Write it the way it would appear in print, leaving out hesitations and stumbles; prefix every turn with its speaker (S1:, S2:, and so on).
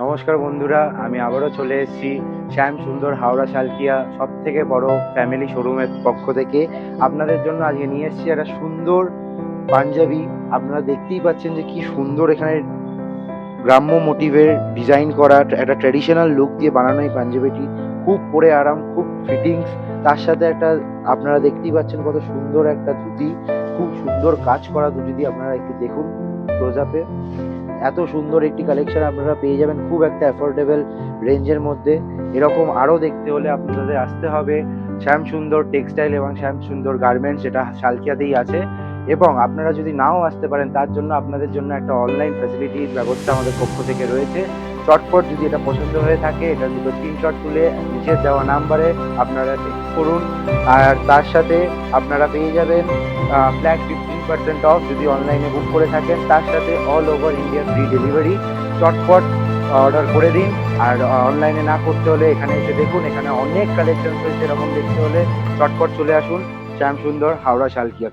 S1: নমস্কার বন্ধুরা, আমি আবারও চলে এসেছি শ্যাম সুন্দর হাওড়া শালকিয়া সব থেকে বড় ফ্যামিলি শোরুমের পক্ষ থেকে। আপনাদের জন্য আজকে নিয়ে এসেছি একটা সুন্দর পাঞ্জাবি। আপনারা দেখতেই পাচ্ছেন যে কি সুন্দর এখানে গ্রাম্য মোটিভের ডিজাইন করা একটা ট্র্যাডিশনাল লুক দিয়ে বানানো এই পাঞ্জাবিটি। খুব পরে আরাম, খুব ফিটিংস। তার সাথে একটা আপনারা দেখতেই পাচ্ছেন কত সুন্দর একটা ধুতি, খুব সুন্দর কাজ করা ধুতি দিয়ে। আপনারা একটু দেখুন ক্লোজ আপে, এত সুন্দর একটি কালেকশন আপনারা পেয়ে যাবেন খুব একটা অ্যাফোর্ডেবল রেঞ্জের মধ্যে। এরকম আরও দেখতে হলে আপনাদের আসতে হবে শ্যাম সুন্দর টেক্সটাইল এবং শ্যাম সুন্দর গার্মেন্টস, যেটা শালকিয়াতেই আছে। এবং আপনারা যদি নাও আসতে পারেন তার জন্য আপনাদের জন্য একটা অনলাইন ফ্যাসিলিটির ব্যবস্থা আমাদের পক্ষ থেকে রয়েছে। চটপট যদি এটা পছন্দ হয়ে থাকে, এটা দুটো স্ক্রিনশট তুলে নিচের দেওয়া নাম্বারে আপনারা টেক্সট করুন। আর তার সাথে আপনারা পেয়ে যাবেন ফ্ল্যাট 15% অফ যদি অনলাইনে বুক করে থাকেন। তার সাথে all over India free delivery. চটপট অর্ডার করে দিন। আর অনলাইনে না করতে হলে এখানে এসে দেখুন, এখানে অনেক কালেকশন রয়েছে। এরকম দেখতে হলে চটপট চলে আসুন শ্যাম সুন্দর হাওড়া শালকিয়া।